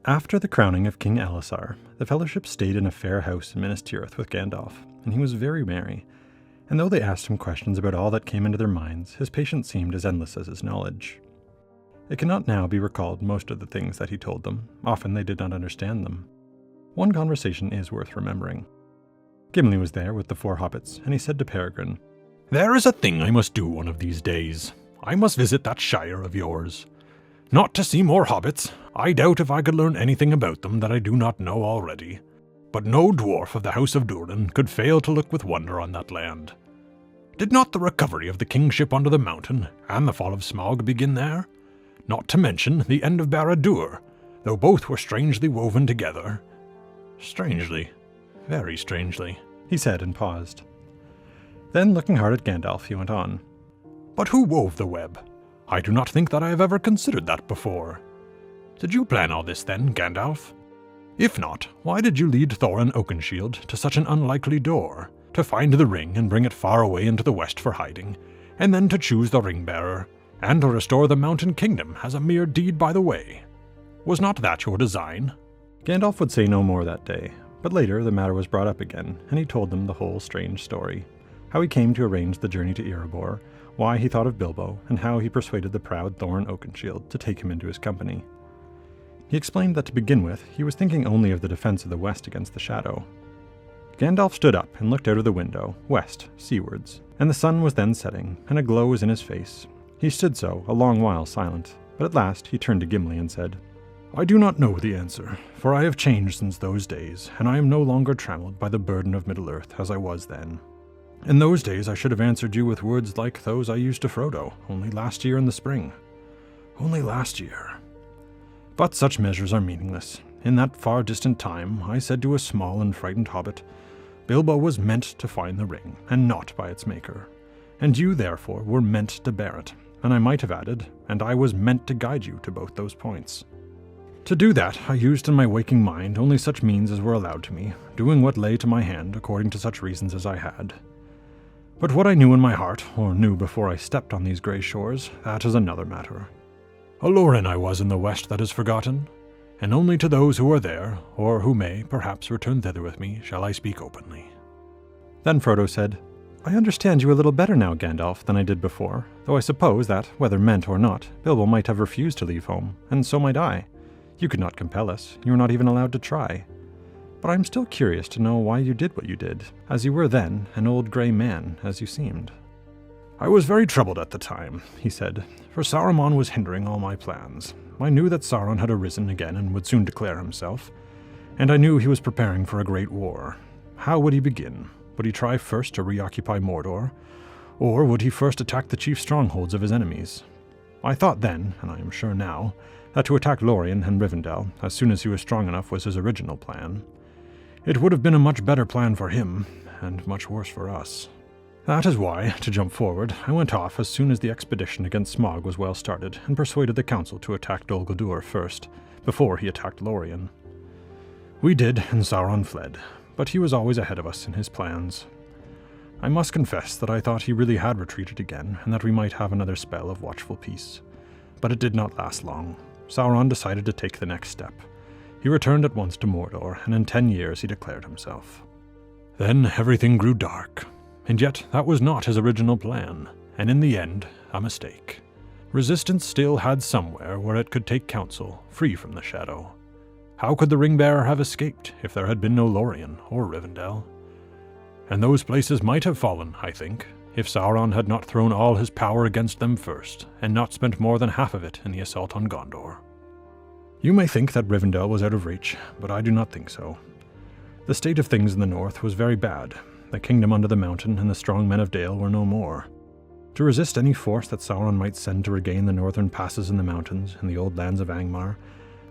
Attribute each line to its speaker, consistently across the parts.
Speaker 1: After the crowning of King Elisar, the Fellowship stayed in a fair house in Minas Tirith with Gandalf, and he was very merry. And though they asked him questions about all that came into their minds, his patience seemed as endless as his knowledge. It cannot now be recalled most of the things that he told them. Often they did not understand them. One conversation is worth remembering. Gimli was there with the 4 hobbits, and he said to Peregrine,
Speaker 2: "There is a thing I must do one of these days. I must visit that shire of yours. Not to see more hobbits. I doubt if I could learn anything about them that I do not know already. But no dwarf of the House of Durin could fail to look with wonder on that land. Did not the recovery of the kingship under the mountain and the fall of Smaug begin there? Not to mention the end of Barad-dûr, though both were strangely woven together. Strangely, very strangely,"
Speaker 1: he said and paused. Then, looking hard at Gandalf, he went on,
Speaker 2: "But who wove the web? I do not think that I have ever considered that before. Did you plan all this then, Gandalf? If not, why did you lead Thorin Oakenshield to such an unlikely door, to find the ring and bring it far away into the west for hiding, and then to choose the ring-bearer, and to restore the Mountain Kingdom as a mere deed by the way? Was not that your design?"
Speaker 1: Gandalf would say no more that day, but later the matter was brought up again, and he told them the whole strange story. How he came to arrange the journey to Erebor, why he thought of Bilbo, and how he persuaded the proud Thorin Oakenshield to take him into his company. He explained that to begin with, he was thinking only of the defense of the west against the shadow. Gandalf stood up and looked out of the window, west, seawards, and the sun was then setting, and a glow was in his face. He stood so a long while silent, but at last he turned to Gimli and said, "I do not know the answer, for I have changed since those days, and I am no longer trammeled by the burden of Middle-earth as I was then. In those days I should have answered you with words like those I used to Frodo, only last year in the spring. Only last year. But such measures are meaningless. In that far distant time, I said to a small and frightened hobbit, Bilbo was meant to find the ring, and not by its maker. And you, therefore, were meant to bear it. And I might have added, and I was meant to guide you to both those points. To do that, I used in my waking mind only such means as were allowed to me, doing what lay to my hand according to such reasons as I had. But what I knew in my heart, or knew before I stepped on these grey shores, that is another matter. A Loren I was in the west that is forgotten, and only to those who are there, or who may, perhaps, return thither with me, shall I speak openly." Then Frodo said, "I understand you a little better now, Gandalf, than I did before, though I suppose that, whether meant or not, Bilbo might have refused to leave home, and so might I. You could not compel us, you were not even allowed to try. But I am still curious to know why you did what you did, as you were then an old grey man, as you seemed." "I was very troubled at the time," he said, "for Saruman was hindering all my plans. I knew that Sauron had arisen again and would soon declare himself, and I knew he was preparing for a great war. How would he begin? Would he try first to reoccupy Mordor, or would he first attack the chief strongholds of his enemies? I thought then, and I am sure now, that to attack Lorien and Rivendell as soon as he was strong enough was his original plan. It would have been a much better plan for him, and much worse for us. That is why, to jump forward, I went off as soon as the expedition against Smaug was well started, and persuaded the council to attack Dol Guldur first, before he attacked Lorien. We did, and Sauron fled, but he was always ahead of us in his plans. I must confess that I thought he really had retreated again, and that we might have another spell of watchful peace. But it did not last long. Sauron decided to take the next step. He returned at once to Mordor, and in 10 years he declared himself. Then everything grew dark. And yet that was not his original plan, and in the end, a mistake. Resistance still had somewhere where it could take counsel, free from the shadow. How could the ring-bearer have escaped if there had been no Lorien or Rivendell? And those places might have fallen, I think, if Sauron had not thrown all his power against them first, and not spent more than half of it in the assault on Gondor. You may think that Rivendell was out of reach, but I do not think so. The state of things in the north was very bad. The kingdom under the mountain and the strong men of Dale were no more. To resist any force that Sauron might send to regain the northern passes in the mountains and the old lands of Angmar,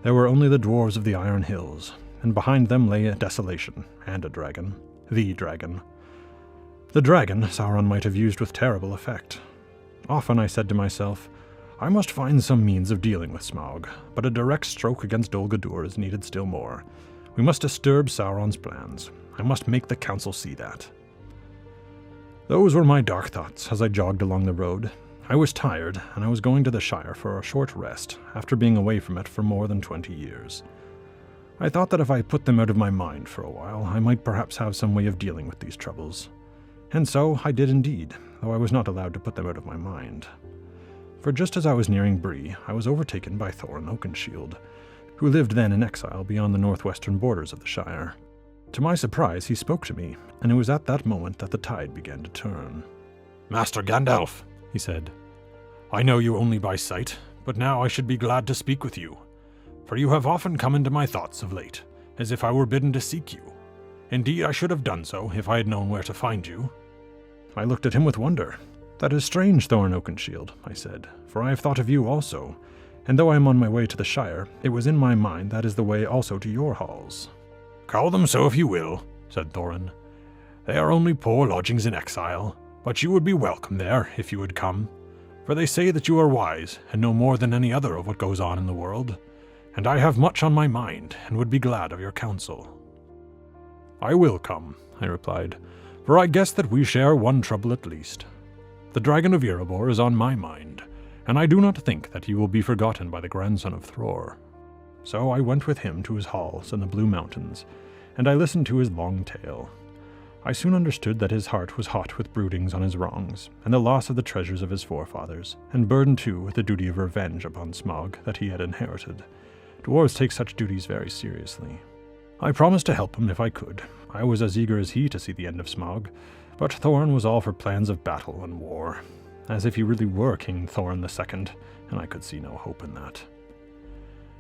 Speaker 1: there were only the dwarves of the Iron Hills, and behind them lay a desolation, and a dragon. The dragon. The dragon Sauron might have used with terrible effect. Often I said to myself, I must find some means of dealing with Smaug, but a direct stroke against Dol Guldur is needed still more. We must disturb Sauron's plans. I must make the council see that. Those were my dark thoughts as I jogged along the road. I was tired, and I was going to the Shire for a short rest, after being away from it for more than 20 years. I thought that if I put them out of my mind for a while, I might perhaps have some way of dealing with these troubles. And so I did indeed, though I was not allowed to put them out of my mind. For just as I was nearing Bree, I was overtaken by Thorin Oakenshield, who lived then in exile beyond the northwestern borders of the Shire. To my surprise, he spoke to me, and it was at that moment that the tide began to turn.
Speaker 2: "Master Gandalf," he said, "I know you only by sight, but now I should be glad to speak with you, for you have often come into my thoughts of late, as if I were bidden to seek you. Indeed, I should have done so if I had known where to find you."
Speaker 1: I looked at him with wonder. "That is strange, Thorin Oakenshield," I said, "for I have thought of you also, and though I am on my way to the Shire, it was in my mind that is the way also to your halls."
Speaker 2: "Call them so if you will," said Thorin. "They are only poor lodgings in exile, but you would be welcome there if you would come, for they say that you are wise and know more than any other of what goes on in the world, and I have much on my mind and would be glad of your counsel." "I will come," I replied, "for I guess that we share one trouble at least. The dragon of Erebor is on my mind, and I do not think that he will be forgotten by the grandson of Thror." So I went with him to his halls in the Blue Mountains, and I listened to his long tale. I soon understood that his heart was hot with broodings on his wrongs, and the loss of the treasures of his forefathers, and burdened too with the duty of revenge upon Smaug that he had inherited. Dwarves take such duties very seriously. I promised to help him if I could. I was as eager as he to see the end of Smaug, but Thorin was all for plans of battle and war, as if he really were King Thorin II, and I could see no hope in that.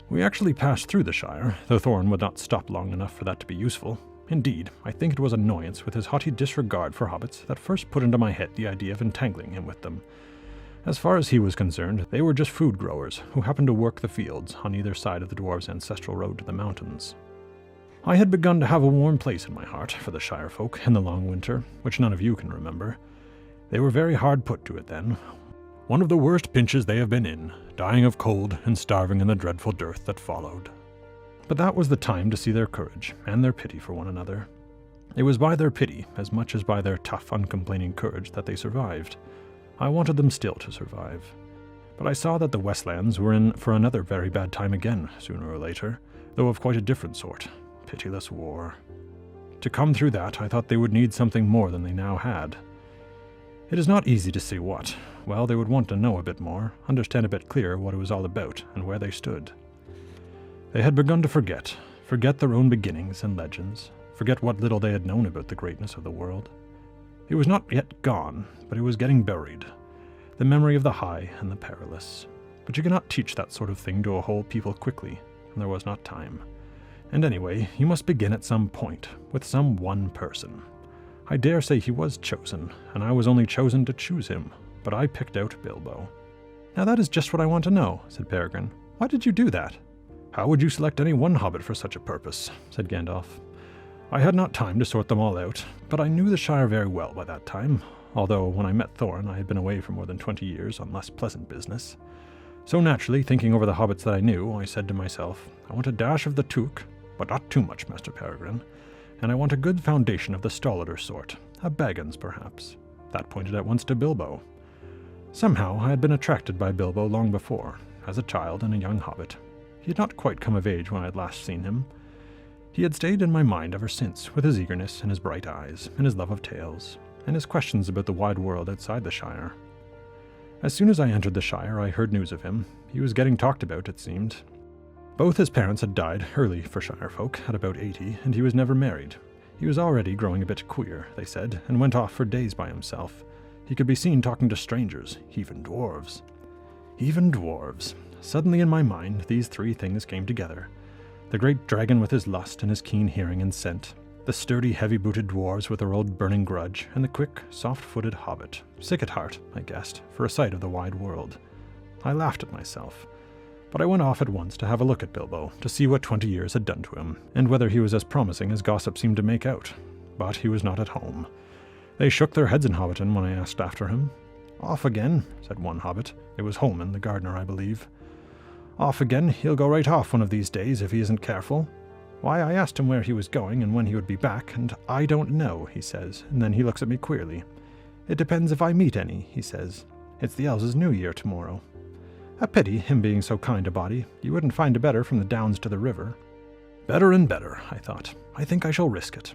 Speaker 2: We actually passed through the Shire, though Thorin would not stop long enough for that to be useful. Indeed, I think it was annoyance with his haughty disregard for hobbits that first put into my head the idea of entangling him with them. As far as he was concerned, they were just food growers who happened to work the fields on either side of the dwarves' ancestral road to the mountains. I had begun to have a warm place in my heart for the Shire folk in the long winter, which none of you can remember. They were very hard put to it then. One of the worst pinches they have been in, dying of cold and starving in the dreadful dearth that followed. But that was the time to see their courage and their pity for one another. It was by their pity, as much as by their tough, uncomplaining courage, that they survived. I wanted them still to survive. But I saw that the Westlands were in for another very bad time again, sooner or later, though of quite a different sort. Pitiless war. To come through that, I thought they would need something more than they now had. It is not easy to say what. Well, they would want to know a bit more, understand a bit clearer what it was all about, and where they stood. They had begun to forget their own beginnings and legends, forget what little they had known about the greatness of the world. It was not yet gone, but it was getting buried. The memory of the high and the perilous. But you cannot teach that sort of thing to a whole people quickly, and there was not time. And anyway, you must begin at some point, with some one person. I dare say he was chosen, and I was only chosen to choose him, but I picked out Bilbo. "Now that is just what I want to know," said Peregrine. "Why did you do that?" "How would you select any one hobbit for such a purpose?" said Gandalf. "I had not time to sort them all out, but I knew the Shire very well by that time, although when I met Thorin I had been away for more than 20 years on less pleasant business. So naturally, thinking over the hobbits that I knew, I said to myself, I want a dash of the Took, but not too much, Master Peregrine, and I want a good foundation of the stollider sort, a Baggins perhaps." That pointed at once to Bilbo. Somehow I had been attracted by Bilbo long before, as a child and a young hobbit. He had not quite come of age when I had last seen him. He had stayed in my mind ever since, with his eagerness and his bright eyes, and his love of tales, and his questions about the wide world outside the Shire. As soon as I entered the Shire, I heard news of him. He was getting talked about, it seemed. Both his parents had died early for Shire folk, at about 80, and he was never married. He was already growing a bit queer, they said, and went off for days by himself. He could be seen talking to strangers, even dwarves. Even dwarves. Suddenly in my mind, these three things came together. The great dragon with his lust and his keen hearing and scent, the sturdy, heavy-booted dwarves with their old burning grudge, and the quick, soft-footed hobbit, sick at heart, I guessed, for a sight of the wide world. I laughed at myself. But I went off at once to have a look at Bilbo, to see what 20 years had done to him, and whether he was as promising as gossip seemed to make out. But he was not at home. They shook their heads in Hobbiton when I asked after him. "Off again," said one hobbit. It was Holman, the gardener, I believe. "Off again, he'll go right off one of these days if he isn't careful. Why, I asked him where he was going and when he would be back, and I don't know, he says, and then he looks at me queerly. It depends if I meet any, he says. It's the Elves' New Year tomorrow. A pity, him being so kind a body. You wouldn't find a better from the downs to the river."
Speaker 1: Better and better, I thought. I think I shall risk it.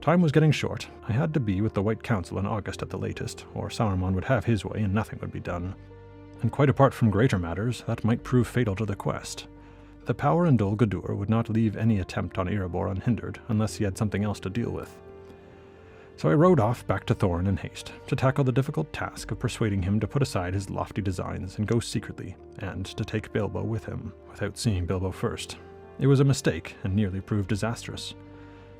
Speaker 1: Time was getting short. I had to be with the White Council in August at the latest, or Saruman would have his way and nothing would be done. And quite apart from greater matters, that might prove fatal to the quest. The power in Dol Guldur would not leave any attempt on Erebor unhindered, unless he had something else to deal with. So I rode off back to Thorin in haste, to tackle the difficult task of persuading him to put aside his lofty designs and go secretly, and to take Bilbo with him, without seeing Bilbo first. It was a mistake, and nearly proved disastrous.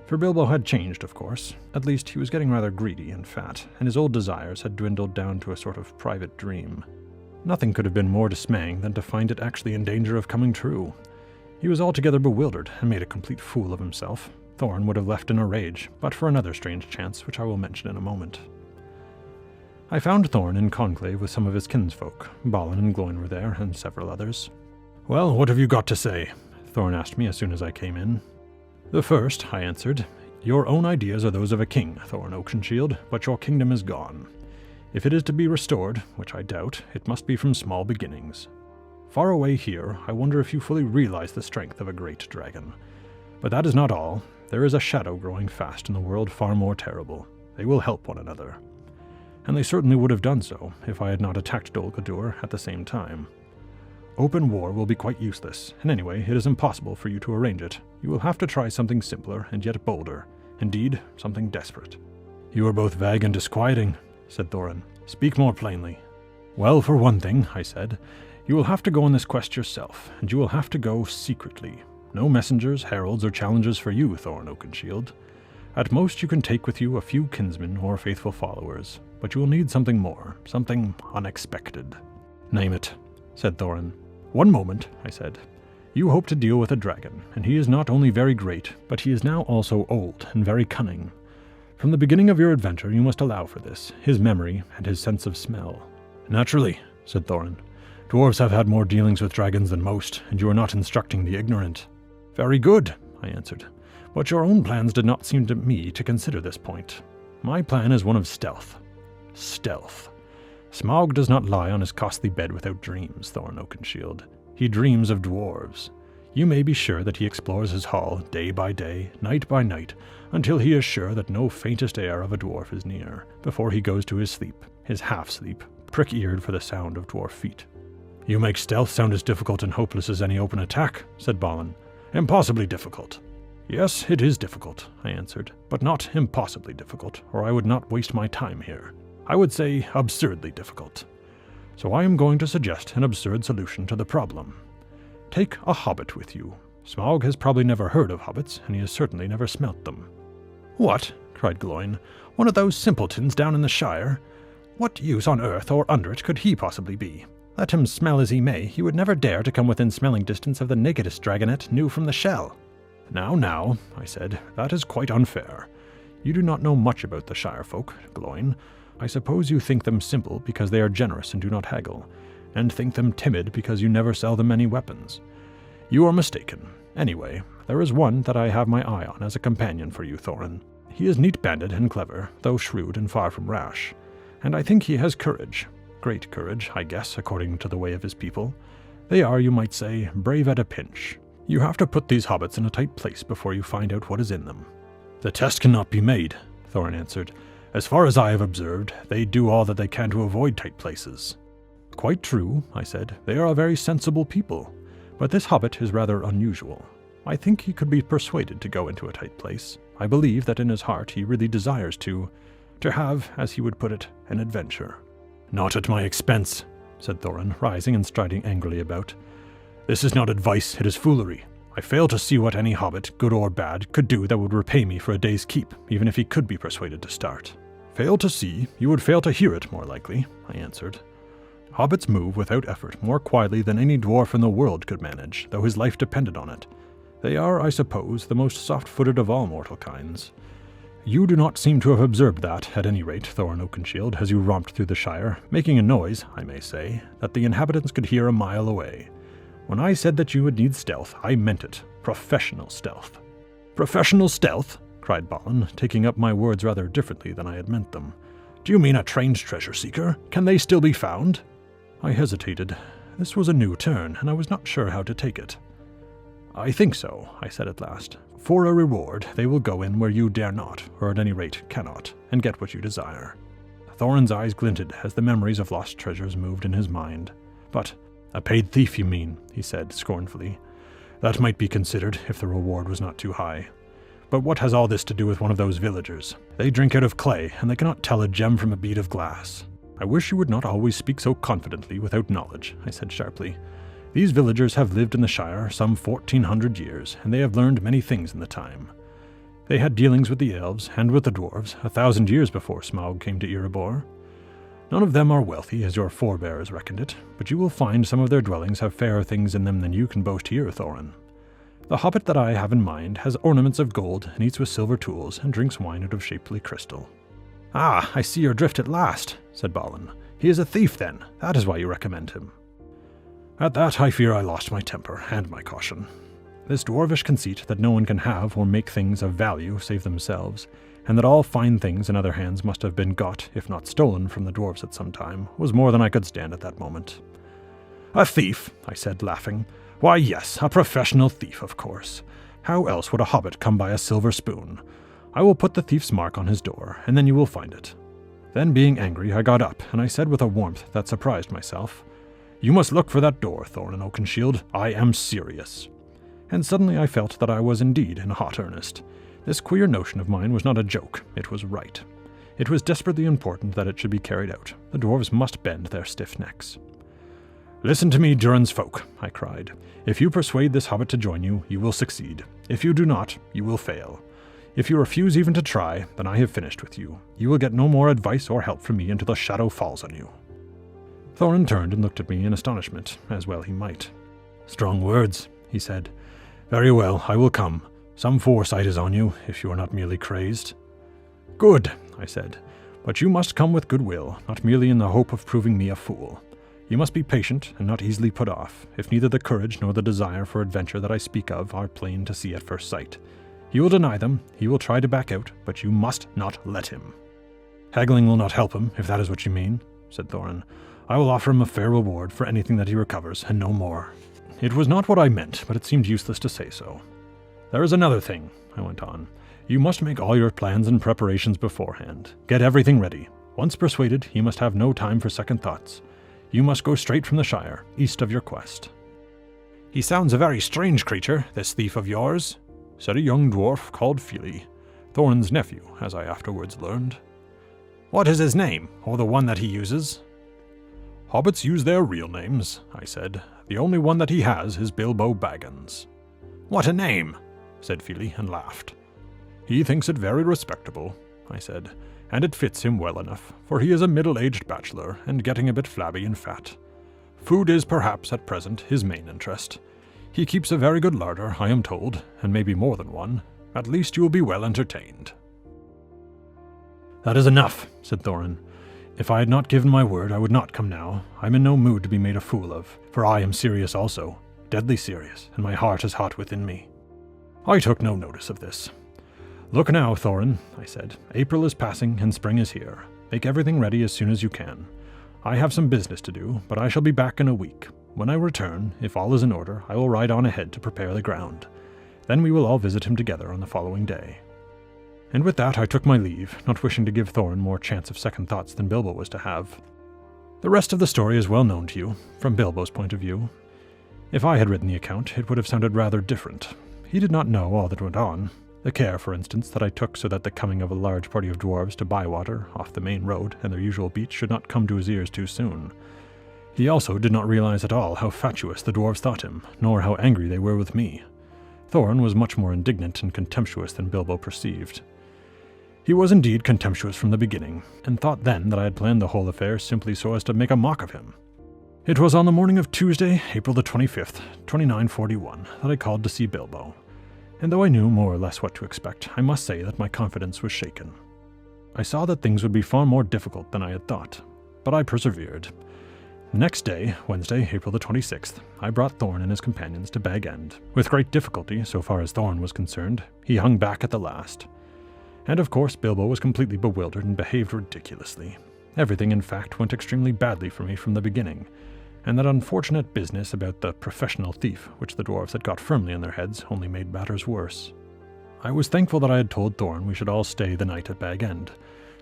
Speaker 1: For Bilbo had changed, of course. At least he was getting rather greedy and fat, and his old desires had dwindled down to a sort of private dream. Nothing could have been more dismaying than to find it actually in danger of coming true. He was altogether bewildered and made a complete fool of himself. Thorin would have left in a rage, but for another strange chance, which I will mention in a moment. I found Thorin in conclave with some of his kinsfolk. Balin and Gloin were there, and several others.
Speaker 2: "Well, what have you got to say?"
Speaker 1: Thorin asked me as soon as I came in. "The first," I answered. "Your own ideas are those of a king, Thorin Oakenshield, but your kingdom is gone. If it is to be restored, which I doubt, it must be from small beginnings. Far away here, I wonder if you fully realize the strength of a great dragon. But that is not all. There is a shadow growing fast in the world far more terrible. They will help one another. And they certainly would have done so, if I had not attacked Dol Guldur at the same time. Open war will be quite useless, and anyway, it is impossible for you to arrange it. You will have to try something simpler and yet bolder. Indeed, something desperate."
Speaker 2: "You are both vague and disquieting," said Thorin. "Speak more plainly."
Speaker 1: "Well, for one thing," I said, "you will have to go on this quest yourself, and you will have to go secretly. No messengers, heralds, or challengers for you, Thorin Oakenshield. At most you can take with you a few kinsmen or faithful followers, but you will need something more, something unexpected."
Speaker 2: "Name it,"
Speaker 1: said Thorin. "One moment," I said. "You hope to deal with a dragon, and he is not only very great, but he is now also old and very cunning. From the beginning of your adventure you must allow for this, his memory and his sense of smell."
Speaker 2: "Naturally," said Thorin. "Dwarves have had more dealings with dragons than most, and you are not instructing the ignorant."
Speaker 1: "Very good," I answered. "But your own plans did not seem to me to consider this point. My plan is one of stealth. Stealth. Smaug does not lie on his costly bed without dreams, Thorin Oakenshield. He dreams of dwarves. You may be sure that he explores his hall day by day, night by night, until he is sure that no faintest air of a dwarf is near, before he goes to his sleep, his half-sleep, prick-eared for the sound of dwarf feet."
Speaker 2: "You make stealth sound as difficult and hopeless as any open attack," said Balin. "Impossibly difficult."
Speaker 1: "Yes, it is difficult," I answered, "but not impossibly difficult, or I would not waste my time here. I would say absurdly difficult. So I am going to suggest an absurd solution to the problem. Take a hobbit with you. Smaug has probably never heard of hobbits, and he has certainly never smelt them."
Speaker 2: "What?" cried Gloin. "One of those simpletons down in the Shire? What use on earth or under it could he possibly be? Let him smell as he may, he would never dare to come within smelling distance of the nakedest dragonette new from the shell."
Speaker 1: Now, I said, "that is quite unfair. You do not know much about the Shire folk, Gloin. I suppose you think them simple because they are generous and do not haggle, and think them timid because you never sell them any weapons. You are mistaken. Anyway, there is one that I have my eye on as a companion for you, Thorin. He is neat-banded and clever, though shrewd and far from rash, and I think he has courage. Great courage, I guess, according to the way of his people. They are, you might say, brave at a pinch. You have to put these hobbits in a tight place before you find out what is in them."
Speaker 2: "The test cannot be made,"
Speaker 1: Thorin answered.
Speaker 2: "As far as I have observed, they do all that they can to avoid tight places."
Speaker 1: "Quite true," I said. "They are a very sensible people. But this hobbit is rather unusual. I think he could be persuaded to go into a tight place. I believe that in his heart he really desires to have, as he would put it, an adventure."
Speaker 2: "Not at my expense," said Thorin, rising and striding angrily about. "This is not advice, it is foolery. I fail to see what any hobbit, good or bad, could do that would repay me for a day's keep, even if he could be persuaded to start."
Speaker 1: "Fail to see? You would fail to hear it, more likely," I answered. "Hobbits move without effort more quietly than any dwarf in the world could manage, though his life depended on it. They are, I suppose, the most soft-footed of all mortal kinds. You do not seem to have observed that, at any rate, Thorin Oakenshield, as you romped through the Shire, making a noise, I may say, that the inhabitants could hear a mile away. When I said that you would need stealth, I meant it. Professional stealth."
Speaker 2: "Professional stealth?"
Speaker 1: cried Balin, taking up my words rather differently than I had meant them.
Speaker 2: "Do you mean a trained treasure seeker? Can they still be found?"
Speaker 1: I hesitated. This was a new turn, and I was not sure how to take it. I think so, I said at last. For a reward, they will go in where you dare not, or at any rate cannot, and get what you desire. Thorin's eyes glinted as the memories of lost treasures moved in his mind. But, a paid thief, you mean, he said scornfully. That might be considered if the reward was not too high. But what has all this to do with one of those villagers? They drink out of clay, and they cannot tell a gem from a bead of glass. I wish you would not always speak so confidently without knowledge, I said sharply. These villagers have lived in the Shire some 1400 years, and they have learned many things in the time. They had dealings with the elves and with the dwarves 1,000 years before Smaug came to Erebor. None of them are wealthy, as your forebears reckoned it, but you will find some of their dwellings have fairer things in them than you can boast here, Thorin. The hobbit that I have in mind has ornaments of gold and eats with silver tools and drinks wine out of shapely crystal. Ah, I see your drift at last, said Balin. He is a thief, then. That is why you recommend him. At that I fear I lost my temper and my caution. This dwarvish conceit that no one can have or make things of value save themselves, and that all fine things in other hands must have been got, if not stolen, from the dwarves at some time, was more than I could stand at that moment. A thief, I said, laughing. Why, yes, a professional thief, of course. How else would a hobbit come by a silver spoon? I will put the thief's mark on his door, and then you will find it. Then, being angry, I got up, and I said with a warmth that surprised myself, You must look for that door, Thorin Oakenshield. I am serious. And suddenly I felt that I was indeed in hot earnest. This queer notion of mine was not a joke, it was right. It was desperately important that it should be carried out. The dwarves must bend their stiff necks. Listen to me, Durin's folk, I cried. If you persuade this hobbit to join you, you will succeed. If you do not, you will fail. If you refuse even to try, then I have finished with you. You will get no more advice or help from me until the shadow falls on you. Thorin turned and looked at me in astonishment, as well he might. Strong words, he said. Very well, I will come. Some foresight is on you, if you are not merely crazed. Good, I said, but you must come with good will, not merely in the hope of proving me a fool. You must be patient and not easily put off, if neither the courage nor the desire for adventure that I speak of are plain to see at first sight. He will deny them, he will try to back out, but you must not let him. Haggling will not help him, if that is what you mean, said Thorin. I will offer him a fair reward for anything that he recovers, and no more. It was not what I meant, but it seemed useless to say so. There is another thing, I went on. You must make all your plans and preparations beforehand. Get everything ready. Once persuaded, he must have no time for second thoughts. You must go straight from the Shire, east of your quest. He sounds a very strange creature, this thief of yours, said a young dwarf called Fili, Thorin's nephew, as I afterwards learned. What is his name, or the one that he uses? Hobbits use their real names, I said. The only one that he has is Bilbo Baggins. What a name, said Fili, and laughed. He thinks it very respectable, I said, and it fits him well enough, for he is a middle-aged bachelor and getting a bit flabby and fat. Food is perhaps at present his main interest. He keeps a very good larder, I am told, and maybe more than one. At least you will be well entertained. That is enough, said Thorin. If I had not given my word, I would not come now. I am in no mood to be made a fool of, for I am serious also, deadly serious, and my heart is hot within me. I took no notice of this. Look now, Thorin, I said. April is passing and spring is here. Make everything ready as soon as you can. I have some business to do, but I shall be back in a week. When I return, if all is in order, I will ride on ahead to prepare the ground. Then we will all visit him together on the following day. And with that I took my leave, not wishing to give Thorin more chance of second thoughts than Bilbo was to have. The rest of the story is well known to you, from Bilbo's point of view. If I had written the account, it would have sounded rather different. He did not know all that went on. The care, for instance, that I took so that the coming of a large party of dwarves to Bywater, off the main road, and their usual beach should not come to his ears too soon. He also did not realize at all how fatuous the dwarves thought him, nor how angry they were with me. Thorin was much more indignant and contemptuous than Bilbo perceived. He was indeed contemptuous from the beginning, and thought then that I had planned the whole affair simply so as to make a mock of him. It was on the morning of Tuesday, April the 25th, 2941, that I called to see Bilbo. And though I knew more or less what to expect, I must say that my confidence was shaken. I saw that things would be far more difficult than I had thought, but I persevered. Next day, Wednesday, April the 26th, I brought Thorin and his companions to Bag End. With great difficulty, so far as Thorin was concerned, he hung back at the last. And of course Bilbo was completely bewildered and behaved ridiculously. Everything, in fact, went extremely badly for me from the beginning. and that unfortunate business about the professional thief, which the dwarves had got firmly in their heads, only made matters worse. I was thankful that I had told Thorin we should all stay the night at Bag End,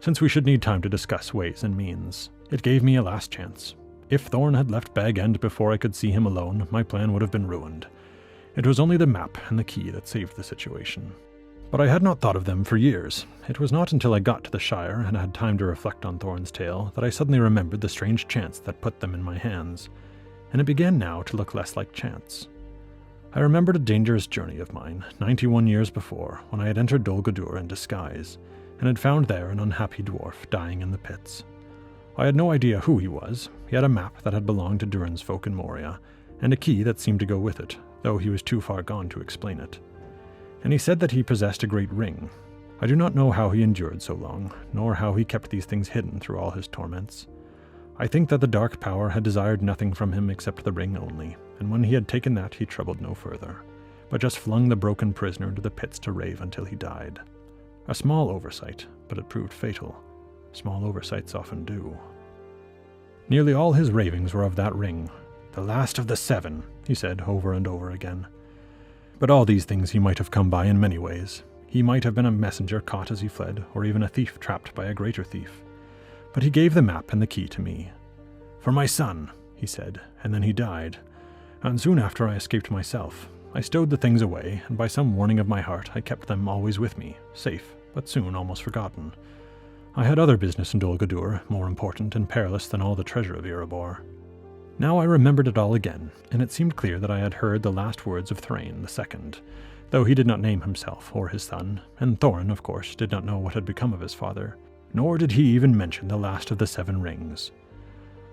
Speaker 1: since we should need time to discuss ways and means. It gave me a last chance. If Thorin had left Bag End before I could see him alone, my plan would have been ruined. It was only the map and the key that saved the situation. But I had not thought of them for years. It was not until I got to the Shire and had time to reflect on Thorin's tale that I suddenly remembered the strange chance that put them in my hands, and it began now to look less like chance. I remembered a dangerous journey of mine, 91 years before, when I had entered Dol Guldur in disguise, and had found there an unhappy dwarf dying in the pits. I had no idea who he was. He had a map that had belonged to Durin's folk in Moria, and a key that seemed to go with it, though he was too far gone to explain it. And he said that he possessed a great ring. I do not know how he endured so long, nor how he kept these things hidden through all his torments. I think that the dark power had desired nothing from him except the ring only, and when he had taken that he troubled no further, but just flung the broken prisoner into the pits to rave until he died. A small oversight, but it proved fatal. Small oversights often do. Nearly all his ravings were of that ring. The last of the 7, he said over and over again. But all these things he might have come by in many ways. He might have been a messenger caught as he fled, or even a thief trapped by a greater thief. But he gave the map and the key to me. For my son, he said, and then he died. And soon after I escaped myself. I stowed the things away, and by some warning of my heart I kept them always with me, safe, but soon almost forgotten. I had other business in Dol Guldur, more important and perilous than all the treasure of Erebor. Now I remembered it all again, and it seemed clear that I had heard the last words of Thrain II, though he did not name himself or his son, and Thorin, of course, did not know what had become of his father, nor did he even mention the last of the 7 rings.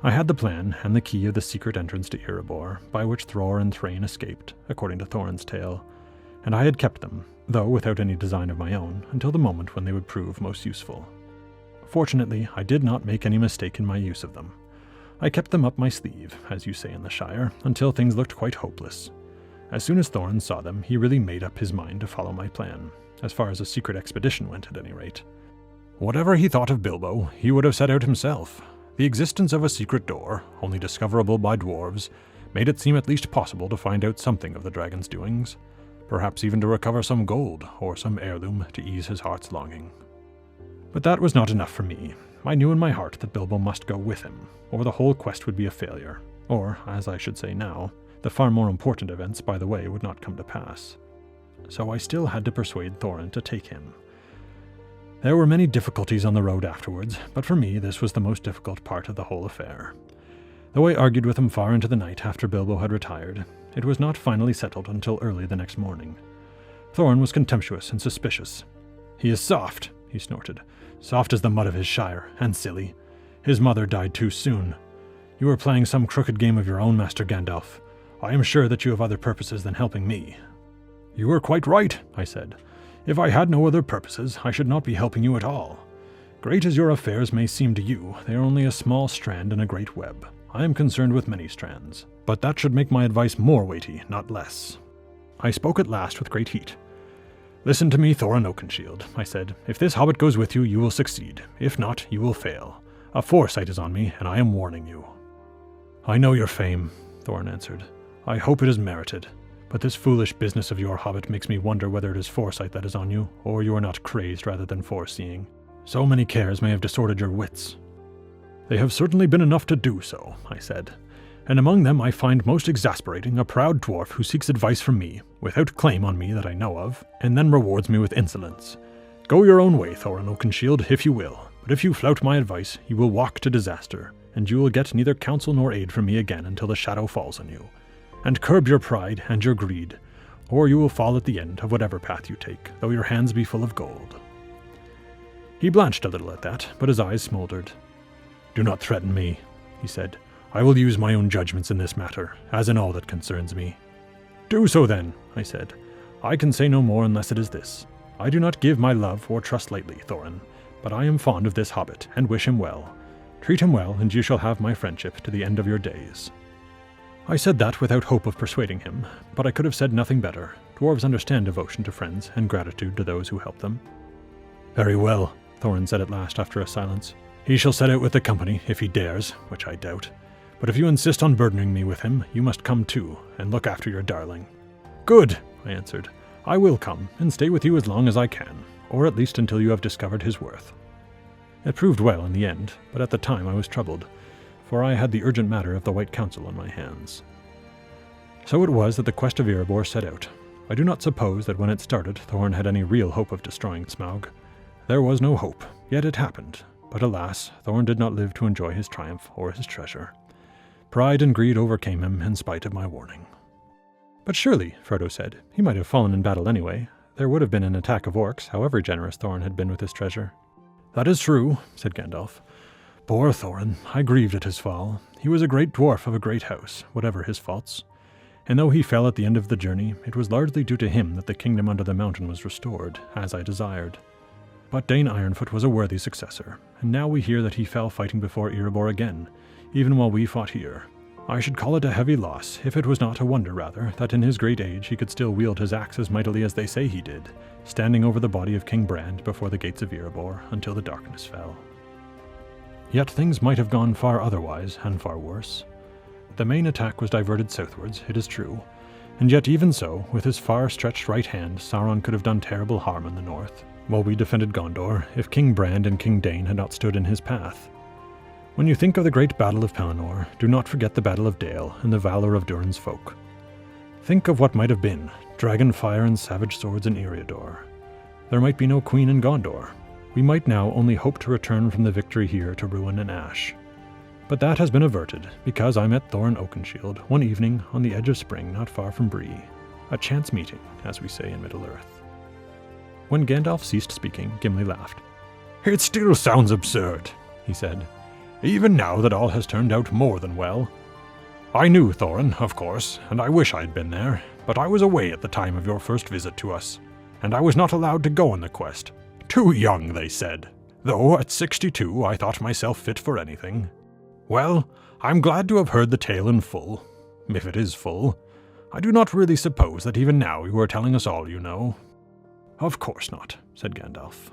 Speaker 1: I had the plan and the key of the secret entrance to Erebor, by which Thror and Thrain escaped, according to Thorin's tale, and I had kept them, though without any design of my own, until the moment when they would prove most useful. Fortunately, I did not make any mistake in my use of them. I kept them up my sleeve, as you say in the Shire, until things looked quite hopeless. As soon as Thorin saw them, he really made up his mind to follow my plan, as far as a secret expedition went at any rate. Whatever he thought of Bilbo, he would have set out himself. The existence of a secret door, only discoverable by dwarves, made it seem at least possible to find out something of the dragon's doings, perhaps even to recover some gold or some heirloom to ease his heart's longing. But that was not enough for me. I knew in my heart that Bilbo must go with him, or the whole quest would be a failure, or, as I should say now, the far more important events by the way would not come to pass. So I still had to persuade Thorin to take him. There were many difficulties on the road afterwards, but for me this was the most difficult part of the whole affair. Though I argued with him far into the night after Bilbo had retired, it was not finally settled until early the next morning. Thorin was contemptuous and suspicious. "He is soft," he snorted. "Soft as the mud of his shire, and silly. His mother died too soon. You are playing some crooked game of your own, Master Gandalf. I am sure that you have other purposes than helping me." "You are quite right," I said. "If I had no other purposes, I should not be helping you at all. Great as your affairs may seem to you, they are only a small strand in a great web. I am concerned with many strands, but that should make my advice more weighty, not less." I spoke at last with great heat. "Listen to me, Thorin Oakenshield," I said. "If this hobbit goes with you, you will succeed. If not, you will fail. A foresight is on me, and I am warning you." "I know your fame," Thorin answered. "I hope it is merited. But this foolish business of your hobbit makes me wonder whether it is foresight that is on you, or you are not crazed rather than foreseeing. So many cares may have disordered your wits." "They have certainly been enough to do so," I said. "And among them I find most exasperating a proud dwarf who seeks advice from me, without claim on me that I know of, and then rewards me with insolence. Go your own way, Thorin Oakenshield, if you will, but if you flout my advice, you will walk to disaster, and you will get neither counsel nor aid from me again until the shadow falls on you. And curb your pride and your greed, or you will fall at the end of whatever path you take, though your hands be full of gold." He blanched a little at that, but his eyes smoldered. "Do not threaten me," he said. "I will use my own judgments in this matter, as in all that concerns me." "Do so then," I said. "I can say no more unless it is this. I do not give my love or trust lightly, Thorin, but I am fond of this hobbit, and wish him well. Treat him well, and you shall have my friendship to the end of your days." I said that without hope of persuading him, but I could have said nothing better. Dwarves understand devotion to friends and gratitude to those who help them. "Very well," Thorin said at last after a silence. "He shall set out with the company, if he dares, which I doubt.
Speaker 2: But if you insist on burdening me with him, you must come too, and look after your darling." "Good," I answered. "I will come, and stay with you as long as I can, or at least until you have discovered his worth." It proved well in the end, but at the time I was troubled, for I had the urgent matter of the White Council on my hands. So it was that the quest of Erebor set out. I do not suppose that when it started, Thorin had any real hope of destroying Smaug. There was no hope, yet it happened. But alas, Thorin did not live to enjoy his triumph or his treasure. Pride and greed overcame him in spite of my warning. "But surely," Frodo said, "he might have fallen in battle anyway. There would have been an attack of orcs, however generous Thorin had been with his treasure." "That is true," said Gandalf. "Poor Thorin, I grieved at his fall. He was a great dwarf of a great house, whatever his faults. And though he fell at the end of the journey, it was largely due to him that the kingdom under the mountain was restored, as I desired. But Dane Ironfoot was a worthy successor, and now we hear that he fell fighting before Erebor again, even while we fought here. I should call it a heavy loss, if it was not a wonder, rather, that in his great age he could still wield his axe as mightily as they say he did, standing over the body of King Brand before the gates of Erebor until the darkness fell. Yet things might have gone far otherwise, and far worse. The main attack was diverted southwards, it is true, and yet even so, with his far-stretched right hand, Sauron could have done terrible harm in the north, while we defended Gondor, if King Brand and King Dane had not stood in his path. When you think of the great battle of Pelennor, do not forget the battle of Dale and the valor of Durin's folk. Think of what might have been, dragon fire and savage swords in Erebor. There might be no queen in Gondor. We might now only hope to return from the victory here to ruin and ash. But that has been averted, because I met Thorin Oakenshield one evening on the edge of spring not far from Bree. A chance meeting, as we say in Middle-earth. When Gandalf ceased speaking, Gimli laughed. "It still sounds absurd," he said, "even now that all has turned out more than well. I knew Thorin, of course, and I wish I had been there, but I was away at the time of your first visit to us, and I was not allowed to go on the quest. Too young, they said, though at 62 I thought myself fit for anything. Well, I'm glad to have heard the tale in full, if it is full. I do not really suppose that even now you are telling us all you know." "Of course not," said Gandalf.